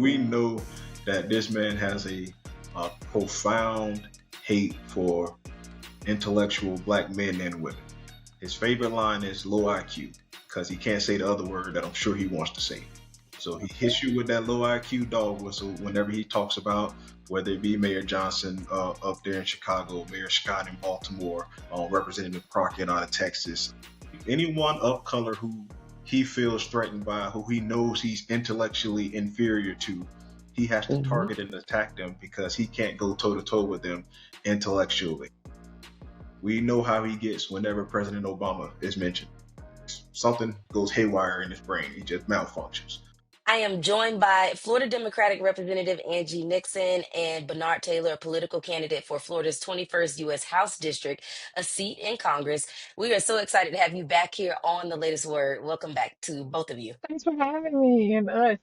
We know that this man has a profound hate for intellectual black men and women. His favorite line is low IQ because he can't say the other word that I'm sure he wants to say. So he hits you with that low IQ dog whistle whenever he talks about whether it be Mayor Johnson up there in Chicago, Mayor Scott in Baltimore, Representative Crockett out of Texas. Anyone of color who he feels threatened by, who he knows he's intellectually inferior to, he has to target and attack them because he can't go toe to toe with them intellectually. We know how he gets whenever President Obama is mentioned. Something goes haywire in his brain. He just malfunctions. I am joined by Florida Democratic Representative Angie Nixon and Bernard Taylor, a political candidate for Florida's 21st U.S. House District, a seat in Congress. We are so excited to have you back here on The Latest Word. Welcome back to both of you. Thanks for having me and us.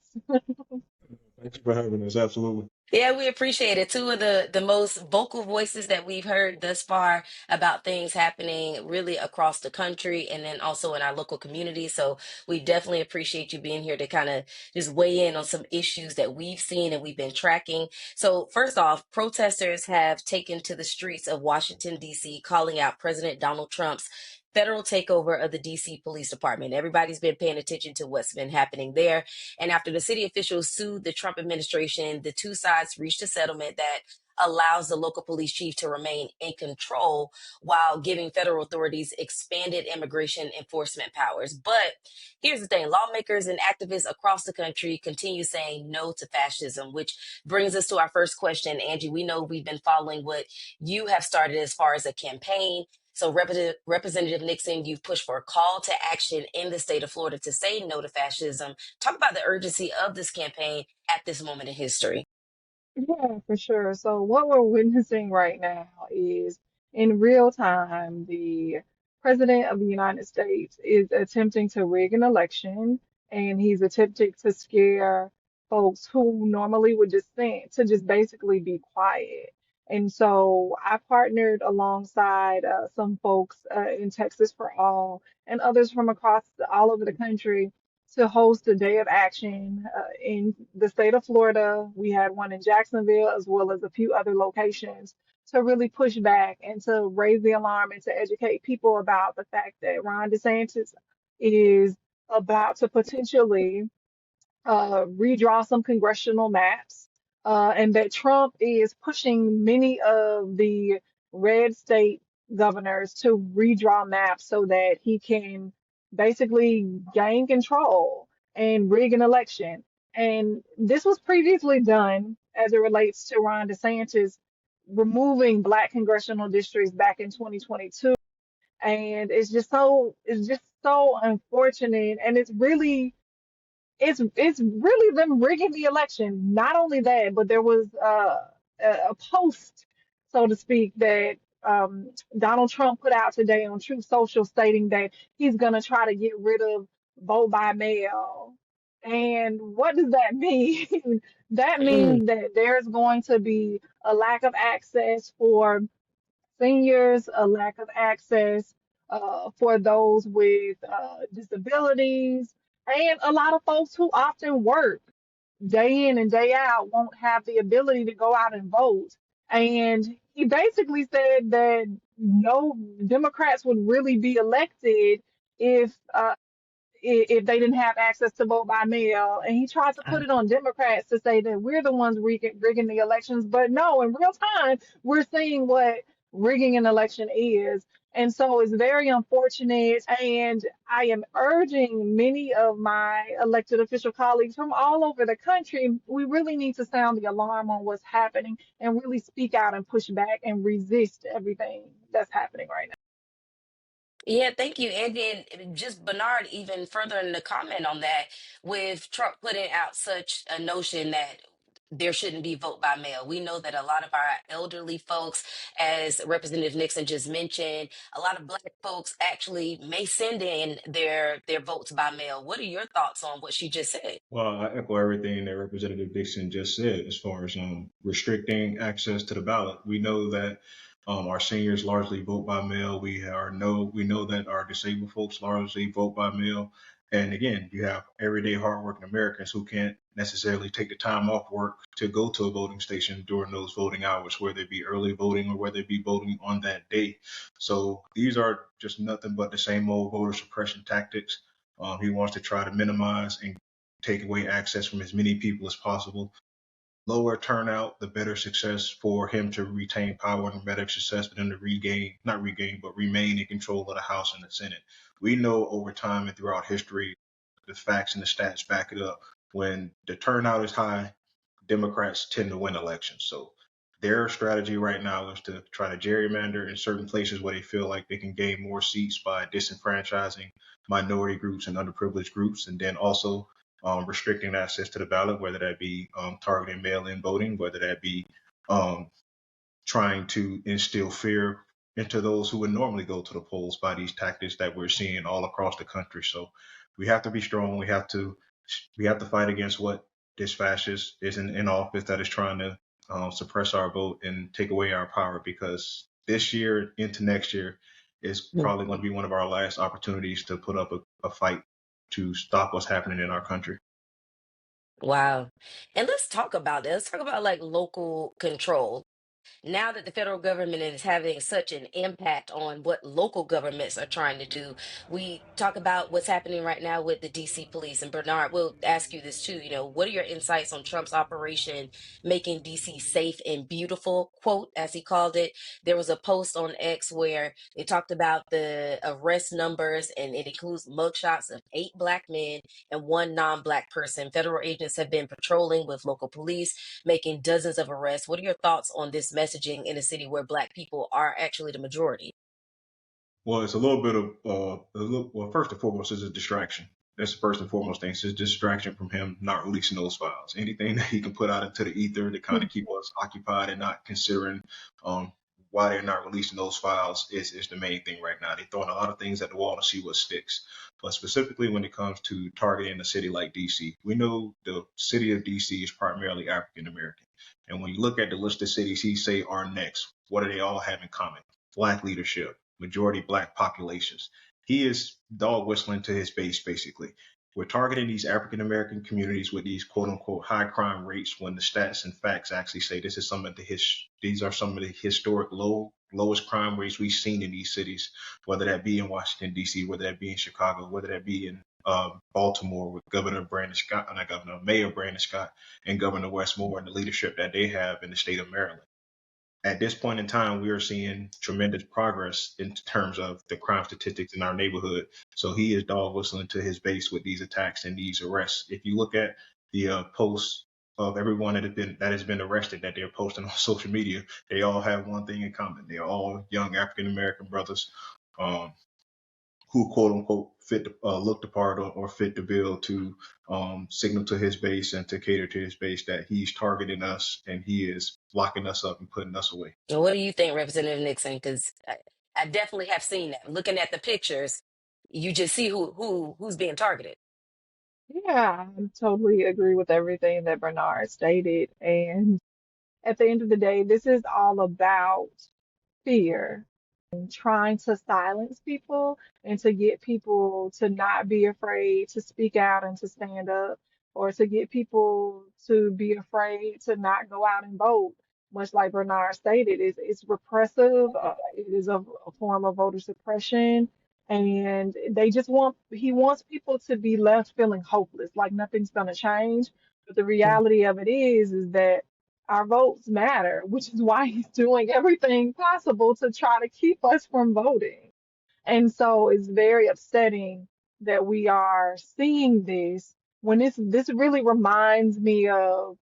Thanks for having us. Absolutely. Yeah, we appreciate it. Two of the most vocal voices that we've heard thus far about things happening really across the country and then also in our local community. So we definitely appreciate you being here to kind of just weigh in on some issues that we've seen and we've been tracking. So first off, protesters have taken to the streets of Washington, D.C., calling out President Donald Trump's federal takeover of the D.C. Police Department. Everybody's been paying attention to what's been happening there. And after the city officials sued the Trump administration, the two sides reached a settlement that allows the local police chief to remain in control while giving federal authorities expanded immigration enforcement powers. But here's the thing, lawmakers and activists across the country continue saying no to fascism, which brings us to our first question. Angie, we know we've been following what you have started as far as a campaign. So Representative Nixon, you've pushed for a call to action in the state of Florida to say no to fascism. Talk about the urgency of this campaign at this moment in history. Yeah, for sure. So what we're witnessing right now is in real time, the President of the United States is attempting to rig an election, and he's attempting to scare folks who normally would just think to just basically be quiet. And so I partnered alongside some folks in Texas for All and others from across all over the country to host a day of action in the state of Florida. We had one in Jacksonville as well as a few other locations to really push back and to raise the alarm and to educate people about the fact that Ron DeSantis is about to potentially redraw some congressional maps, and that Trump is pushing many of the red state governors to redraw maps so that he can basically gain control and rig an election. And this was previously done as it relates to Ron DeSantis removing black congressional districts back in 2022. And it's just so unfortunate. And it's really them rigging the election. Not only that, but there was a post, so to speak, that Donald Trump put out today on Truth Social stating that he's going to try to get rid of vote by mail. And what does that mean? That means that there's going to be a lack of access for seniors, a lack of access for those with disabilities, and a lot of folks who often work day in and day out won't have the ability to go out and vote. And he basically said that no Democrats would really be elected if if they didn't have access to vote by mail. And he tried to put it on Democrats to say that we're the ones rigging the elections. But no, in real time, we're seeing what rigging an election is. And so it's very unfortunate. And I am urging many of my elected official colleagues from all over the country, we really need to sound the alarm on what's happening and really speak out and push back and resist everything that's happening right now. Yeah, thank you, Andy. And just Bernard, even further in the comment on that, with Trump putting out such a notion that there shouldn't be vote by mail. We know that a lot of our elderly folks, as Representative Nixon just mentioned, a lot of Black folks actually may send in their votes by mail. What are your thoughts on what she just said? Well, I echo everything that Representative Dixon just said as far as restricting access to the ballot. We know that our seniors largely vote by mail. We know that our disabled folks largely vote by mail. And again, you have everyday hardworking Americans who can't necessarily take the time off work to go to a voting station during those voting hours, whether it be early voting or whether it be voting on that day. So these are just nothing but the same old voter suppression tactics. He wants to try to minimize and take away access from as many people as possible. Lower turnout, the better success for him to retain power, and the better success for them to not regain, but remain in control of the House and the Senate. We know over time and throughout history, the facts and the stats back it up. When the turnout is high, Democrats tend to win elections. So their strategy right now is to try to gerrymander in certain places where they feel like they can gain more seats by disenfranchising minority groups and underprivileged groups, and then also restricting access to the ballot, whether that be targeting mail-in voting, whether that be um, trying to instill fear into those who would normally go to the polls by these tactics that we're seeing all across the country. So we have to be strong. We have to fight against what this fascist is in office that is trying to suppress our vote and take away our power, because this year into next year is probably going to be one of our last opportunities to put up a fight to stop what's happening in our country. Wow. And let's talk about this. Let's talk about like local control. Now that the federal government is having such an impact on what local governments are trying to do, we talk about what's happening right now with the DC police. And Bernard, we'll ask you this too. What are your insights on Trump's operation making DC safe and beautiful, quote, as he called it? There was a post on X where they talked about the arrest numbers, and it includes mugshots of 8 Black men and 1 non-Black person. Federal agents have been patrolling with local police, making dozens of arrests. What are your thoughts on this messaging in a city where Black people are actually the majority? Well, it's a little bit of well, first and foremost, it's a distraction. That's the first and foremost thing. It's a distraction from him not releasing those files. Anything that he can put out into the ether to kind of keep us occupied and not considering um, why they're not releasing those files is the main thing right now. They're throwing a lot of things at the wall to see what sticks. But specifically when it comes to targeting a city like DC, we know the city of DC is primarily African American. And when you look at the list of cities he say are next, what do they all have in common? Black leadership, majority Black populations. He is dog whistling to his base, basically. We're targeting these African American communities with these quote unquote high crime rates, when the stats and facts actually say this is some of these are some of the historic lowest crime rates we've seen in these cities, whether that be in Washington D.C., whether that be in Chicago, whether that be in Baltimore with Mayor Brandon Scott and Governor Wes Moore and the leadership that they have in the state of Maryland. At this point in time, we are seeing tremendous progress in terms of the crime statistics in our neighborhood. So he is dog whistling to his base with these attacks and these arrests. If you look at the posts of everyone that has been arrested that they're posting on social media, they all have one thing in common. They are all young African American brothers um, who quote unquote fit look the part or fit the bill to signal to his base and to cater to his base that he's targeting us and he is locking us up and putting us away. And what do you think, Representative Nixon? Because I definitely have seen that. Looking at the pictures, you just see who's being targeted. Yeah, I totally agree with everything that Bernard stated. And at the end of the day, this is all about fear, trying to silence people and to get people to not be afraid to speak out and to stand up, or to get people to be afraid to not go out and vote. Much like Bernard stated, it's repressive. It is a form of voter suppression. And he wants people to be left feeling hopeless, like nothing's going to change. But the reality of it is that our votes matter, which is why he's doing everything possible to try to keep us from voting. And so it's very upsetting that we are seeing this when this really reminds me of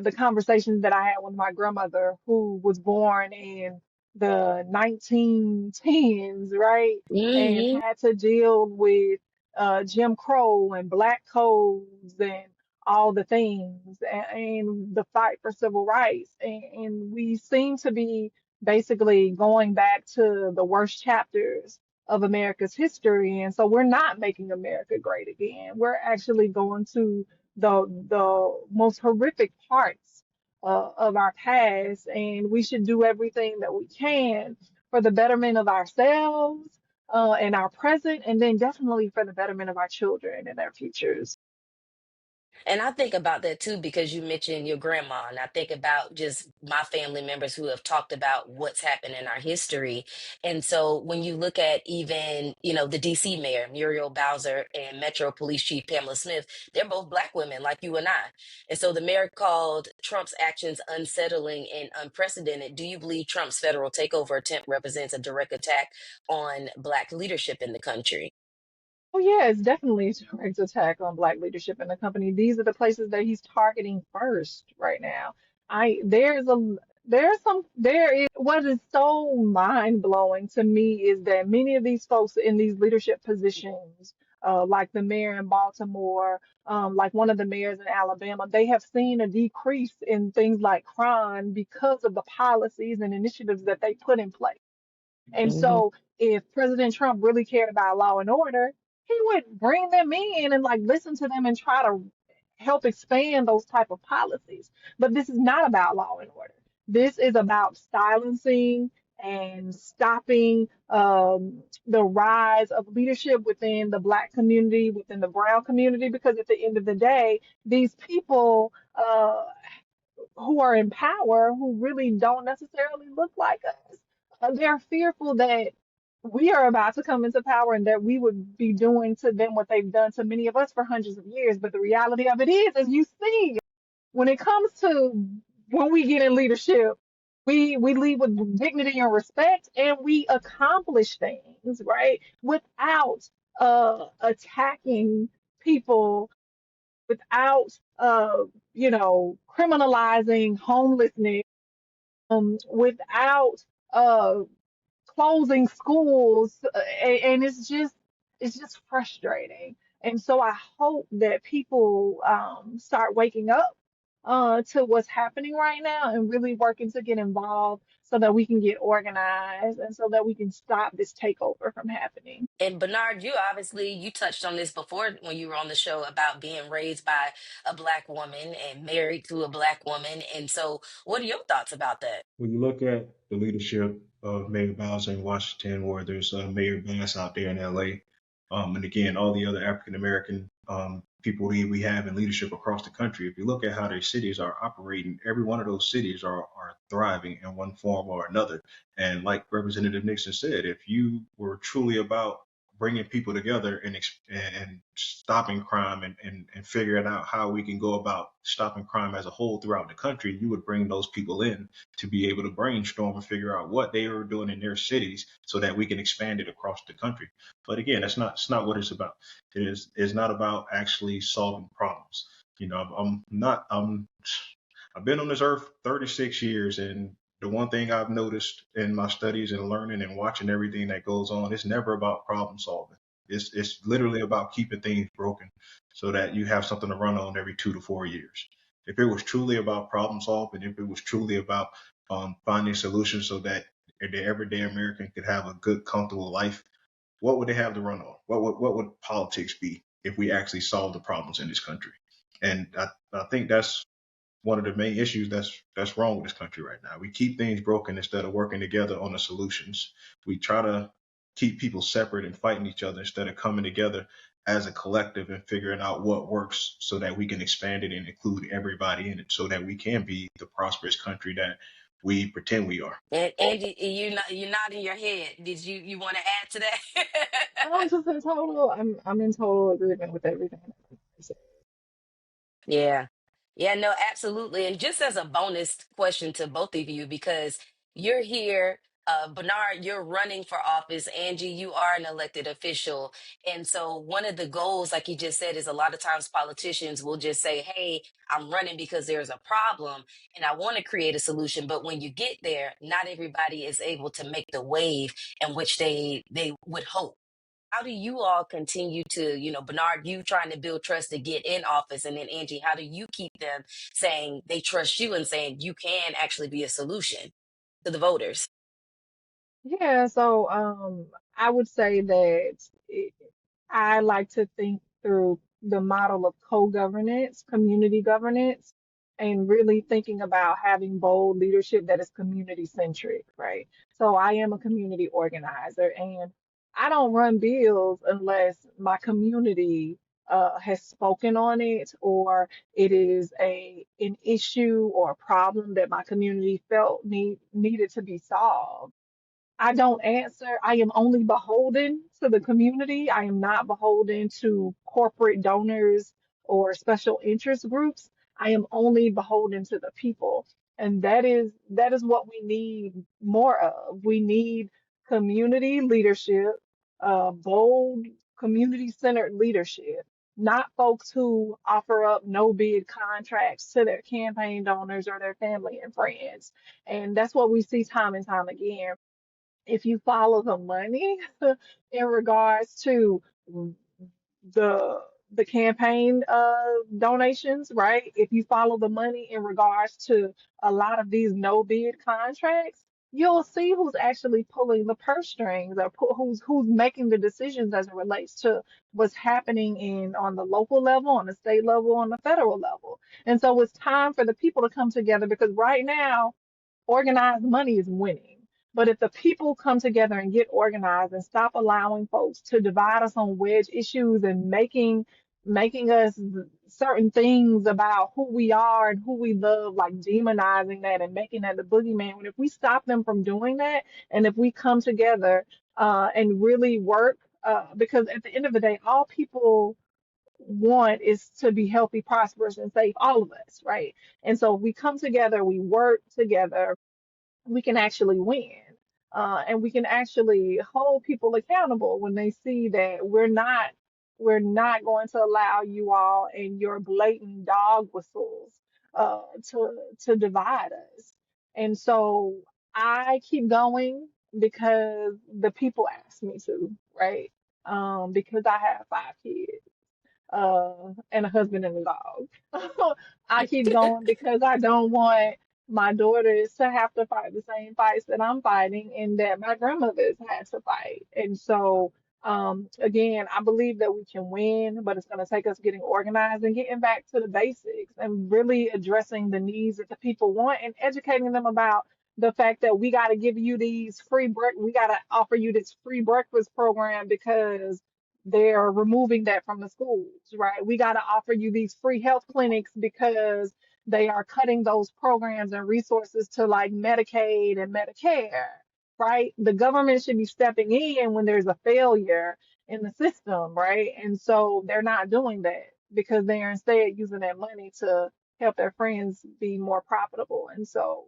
the conversations that I had with my grandmother, who was born in the 1910s, right? And Hmm. had to deal with Jim Crow and black codes and all the things, and the fight for civil rights. And we seem to be basically going back to the worst chapters of America's history. And so we're not making America great again. We're actually going to the most horrific parts of our past, and we should do everything that we can for the betterment of ourselves, in our present, and then definitely for the betterment of our children and their futures. And I think about that too because you mentioned your grandma, and I think about just my family members who have talked about what's happened in our history. And so when you look at even, the DC mayor, Muriel Bowser, and Metro Police Chief Pamela Smith, they're both Black women like you and I. And so the mayor called Trump's actions unsettling and unprecedented. Do you believe Trump's federal takeover attempt represents a direct attack on Black leadership in the country? Oh yeah, it's definitely a direct attack on Black leadership in the company. These are the places that he's targeting first right now. I there is what is so mind blowing to me is that many of these folks in these leadership positions, like the mayor in Baltimore, like one of the mayors in Alabama, they have seen a decrease in things like crime because of the policies and initiatives that they put in place. And Mhm. so if President Trump really cared about law and order, he would bring them in and like listen to them and try to help expand those type of policies. But this is not about law and order. This is about silencing and stopping the rise of leadership within the Black community, within the brown community, because at the end of the day, these people who are in power who really don't necessarily look like us. They're fearful that we are about to come into power and that we would be doing to them what they've done to many of us for hundreds of years. But the reality of it is, as you see, when it comes to when we get in leadership, we lead with dignity and respect, and we accomplish things, right? Without attacking people, without criminalizing homelessness, without uh closing schools, and it's just frustrating. And so I hope that people start waking up to what's happening right now and really working to get involved so that we can get organized and so that we can stop this takeover from happening. And Bernard, you touched on this before when you were on the show about being raised by a Black woman and married to a Black woman. And so, what are your thoughts about that? When you look at the leadership of Mayor Bowser in Washington, or there's Mayor Bass out there in LA, and again, all the other African American people we have in leadership across the country, if you look at how their cities are operating, every one of those cities are thriving in one form or another. And like Representative Nixon said, if you were truly about bringing people together and stopping crime and figuring out how we can go about stopping crime as a whole throughout the country, you would bring those people in to be able to brainstorm and figure out what they are doing in their cities so that we can expand it across the country. But again, it's not what it's about. It's not about actually solving problems. I've been on this earth 36 years, and the one thing I've noticed in my studies and learning and watching everything that goes on, it's never about problem solving. It's literally about keeping things broken so that you have something to run on every 2 to 4 years. If it was truly about problem solving, if it was truly about finding solutions so that the everyday American could have a good, comfortable life, what would they have to run on? What would politics be if we actually solved the problems in this country? And I think that's one of the main issues that's wrong with this country right now. We keep things broken instead of working together on the solutions. We try to keep people separate and fighting each other instead of coming together as a collective and figuring out what works so that we can expand it and include everybody in it so that we can be the prosperous country that we pretend we are. And Angie, you're nodding your head. Did you want to add to that? I'm just in total, I'm in total agreement with everything. Yeah. Yeah, no, absolutely. And just as a bonus question to both of you, because you're here, Bernard, you're running for office. Angie, you are an elected official. And so one of the goals, like you just said, is a lot of times politicians will just say, hey, I'm running because there's a problem and I want to create a solution. But when you get there, not everybody is able to make the wave in which they would hope. How do you all continue to, Bernard, you trying to build trust to get in office, and then Angie, how do you keep them saying they trust you and saying you can actually be a solution to the voters? Yeah, so I would say that I like to think through the model of co-governance, community governance, and really thinking about having bold leadership that is community centric, right? So I am a community organizer, and I don't run bills unless my community has spoken on it, or it is an issue or a problem that my community felt needed to be solved. I don't answer. I am only beholden to the community. I am not beholden to corporate donors or special interest groups. I am only beholden to the people. And that is what we need more of. We need community leadership, bold, community-centered leadership, not folks who offer up no bid contracts to their campaign donors or their family and friends. And that's what we see time and time again. If you follow the money in regards to the the campaign donations, right? If you follow the money in regards to a lot of these no bid contracts, you'll see who's actually pulling the purse strings, or who's making the decisions as it relates to what's happening in on the local level, on the state level, on the federal level. And so it's time for the people to come together, because right now organized money is winning. But if the people come together and get organized and stop allowing folks to divide us on wedge issues and making us certain things about who we are and who we love, like demonizing that and making that the boogeyman. And if we stop them from doing that, and if we come together and really work, because at the end of the day, all people want is to be healthy, prosperous, and safe, all of us, right? And so we come together, we work together, we can actually win. And we can actually hold people accountable when they see that we're not going to allow you all and your blatant dog whistles uh, to divide us. And so I keep going because the people ask me to, right? Because I have 5 kids and a husband and a dog. I keep going because I don't want my daughters to have to fight the same fights that I'm fighting and that my grandmothers had to fight. And so, again, I believe that we can win, but it's going to take us getting organized and getting back to the basics and really addressing the needs that the people want and educating them about the fact that we got to give you these we got to offer you this free breakfast program because they're removing that from the schools, right? We got to offer you these free health clinics because they are cutting those programs and resources to like Medicaid and Medicare, right? The government should be stepping in when there's a failure in the system, right? And so they're not doing that because they're instead using that money to help their friends be more profitable. And so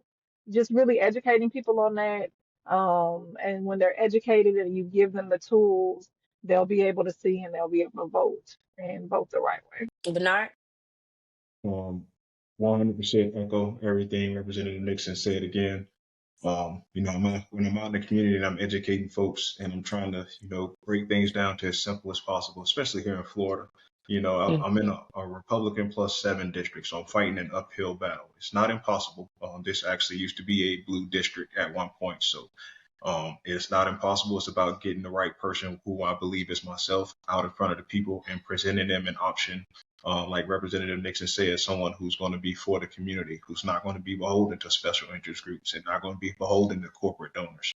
just really educating people on that. And when they're educated and you give them the tools, they'll be able to see and they'll be able to vote and vote the right way. Bernard? Um, 100% echo everything Representative Nixon said again. When I'm out in the community and I'm educating folks and I'm trying to, break things down to as simple as possible, especially here in Florida. Mm. I'm in a Republican +7 district, so I'm fighting an uphill battle. It's not impossible. This actually used to be a blue district at one point, so it's not impossible. It's about getting the right person, who I believe is myself, out in front of the people and presenting them an option. Like Representative Nixon said, someone who's going to be for the community, who's not going to be beholden to special interest groups and not going to be beholden to corporate donors.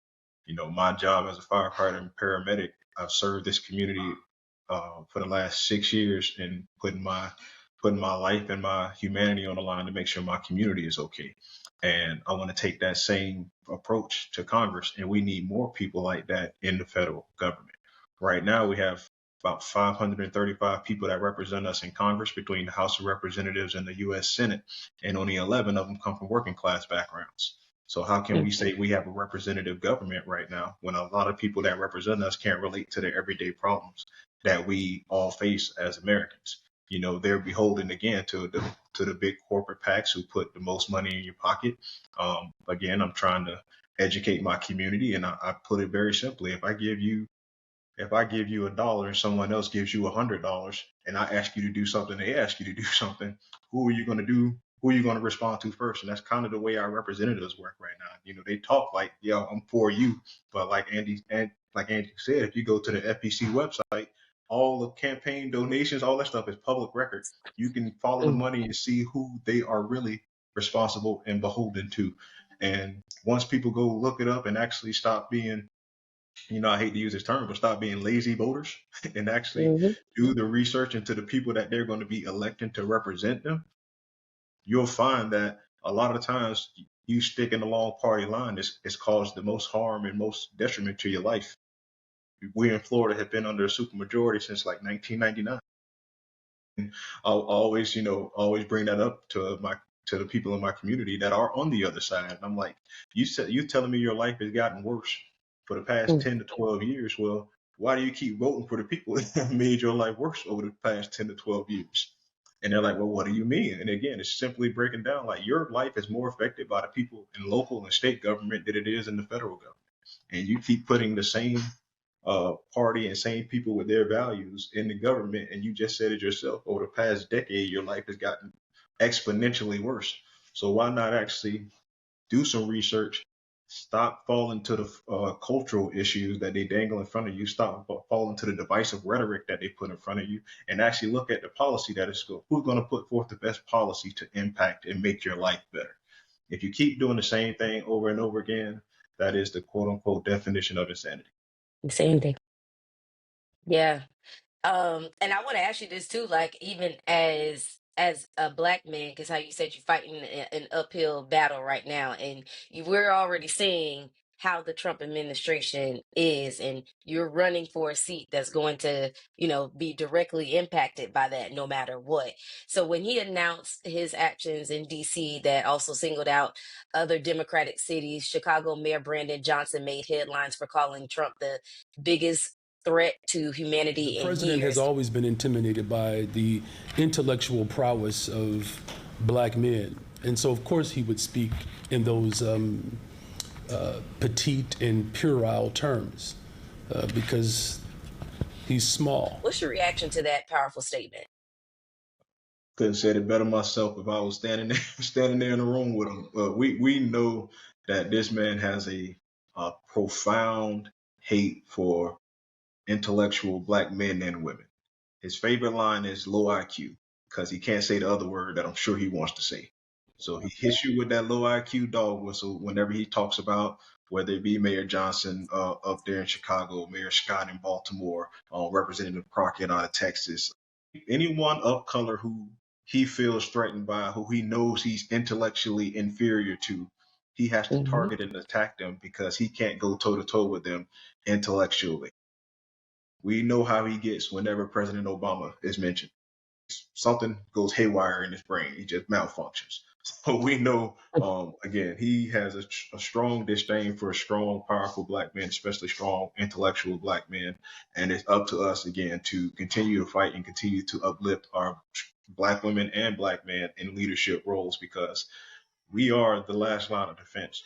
My job as a firefighter and paramedic, I've served this community for the last 6 years and putting my life and my humanity on the line to make sure my community is okay. And I want to take that same approach to Congress, and we need more people like that in the federal government. Right now, we have about 535 people that represent us in Congress between the House of Representatives and the U.S. Senate, and only 11 of them come from working class backgrounds. So how can we say we have a representative government right now when a lot of people that represent us can't relate to the everyday problems that we all face as Americans? They're beholden again to the big corporate PACs who put the most money in your pocket. Again, I'm trying to educate my community, and I put it very simply: if I give you $1 and someone else gives you $100, and I ask you to do something, they ask you to do something, who are you going to do? Who are you going to respond to first? And that's kind of the way our representatives work right now. They talk like, "Yeah, I'm for you," but like Angie said, if you go to the FPC website, all the campaign donations, all that stuff is public record. You can follow the Mm. money and see who they are really responsible and beholden to. And once people go look it up and actually stop being I hate to use this term, but stop being lazy voters and actually Hmm. do the research into the people that they're going to be electing to represent them, you'll find that a lot of the times you stick in the long party line is caused the most harm and most detriment to your life. We in Florida have been under a supermajority since like 1999. I'll always, always bring that up to the people in my community that are on the other side. And I'm like, you telling me your life has gotten worse for the past 10 to 12 years. Well, why do you keep voting for the people that have made your life worse over the past 10 to 12 years? And they're like, well, what do you mean? And again, it's simply breaking down like your life is more affected by the people in local and state government than it is in the federal government. And you keep putting the same party and same people with their values in the government. And you just said it yourself, over the past decade, your life has gotten exponentially worse. So why not actually do some research? Stop falling to the cultural issues that they dangle in front of you. Stop falling to the divisive rhetoric that they put in front of you, and actually look at the policy that is good. Who's going to put forth the best policy to impact and make your life better? If you keep doing the same thing over and over again, that is the quote unquote definition of insanity. Same thing. Yeah. And I want to ask you this too, like even as a black man, because how you said you're fighting an uphill battle right now, and we're already seeing how the Trump administration is, and you're running for a seat that's going to, be directly impacted by that, no matter what. So when he announced his actions in D.C. that also singled out other Democratic cities, Chicago Mayor Brandon Johnson made headlines for calling Trump the biggest threat to The humanity in president has years. always been intimidated by the intellectual prowess of black men. And so, of course, he would speak in those petite and puerile terms because he's small. What's your reaction to that powerful statement? Couldn't said it better myself if I was standing there, standing there in the room with him. We know that this man has a profound hate for intellectual black men and women. His favorite line is low IQ because he can't say the other word that I'm sure he wants to say. So he hits you with that low IQ dog whistle whenever he talks about whether it be Mayor Johnson up there in Chicago, Mayor Scott in Baltimore, Representative Crockett out of Texas, anyone of color who he feels threatened by, who he knows he's intellectually inferior to, he has to Hmm. target and attack them because he can't go toe to toe with them intellectually. We know how he gets whenever President Obama is mentioned. Something goes haywire in his brain. He just malfunctions. So we know, again, he has a strong disdain for strong, powerful black men, especially strong, intellectual black men. And it's up to us, again, to continue to fight and continue to uplift our black women and black men in leadership roles because we are the last line of defense.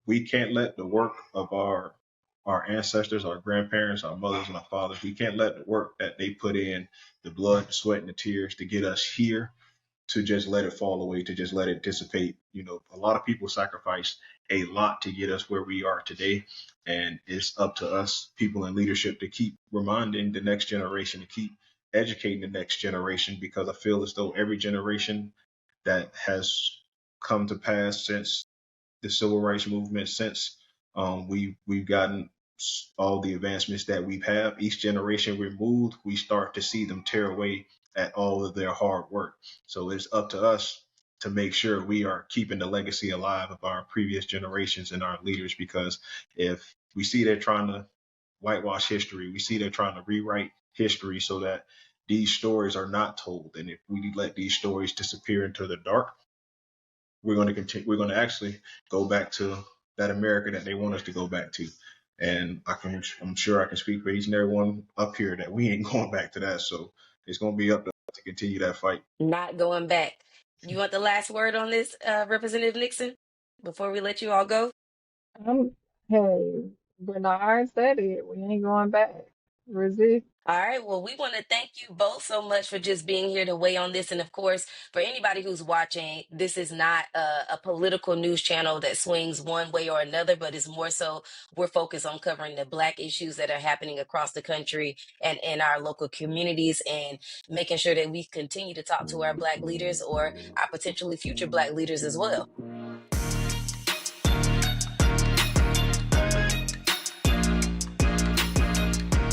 We can't let the work of our ancestors, our grandparents, our mothers, and our fathers. We can't let the work that they put in, the blood, the sweat, and the tears to get us here, to just let it fall away, to just let it dissipate. A lot of people sacrifice a lot to get us where we are today. And it's up to us, people in leadership, to keep reminding the next generation, to keep educating the next generation, because I feel as though every generation that has come to pass since the civil rights movement, since we've gotten all the advancements that we've had, each generation removed, we start to see them tear away at all of their hard work. So it's up to us to make sure we are keeping the legacy alive of our previous generations and our leaders, because if we see they're trying to whitewash history, we see they're trying to rewrite history so that these stories are not told, and if we let these stories disappear into the dark, we're going to continue. We're going to actually go back to that America that they want us to go back to. And I'm sure I can speak for each and every one up here that we ain't going back to that. So it's going to be up to us to continue that fight. Not going back. You want the last word on this, Representative Nixon, before we let you all go? I'm, hey, Bernard said it. We ain't going back. Resist. All right. Well, we want to thank you both so much for just being here to weigh on this. And of course, for anybody who's watching, this is not a political news channel that swings one way or another, but it's more so we're focused on covering the Black issues that are happening across the country and in our local communities, and making sure that we continue to talk to our Black leaders or our potentially future Black leaders as well.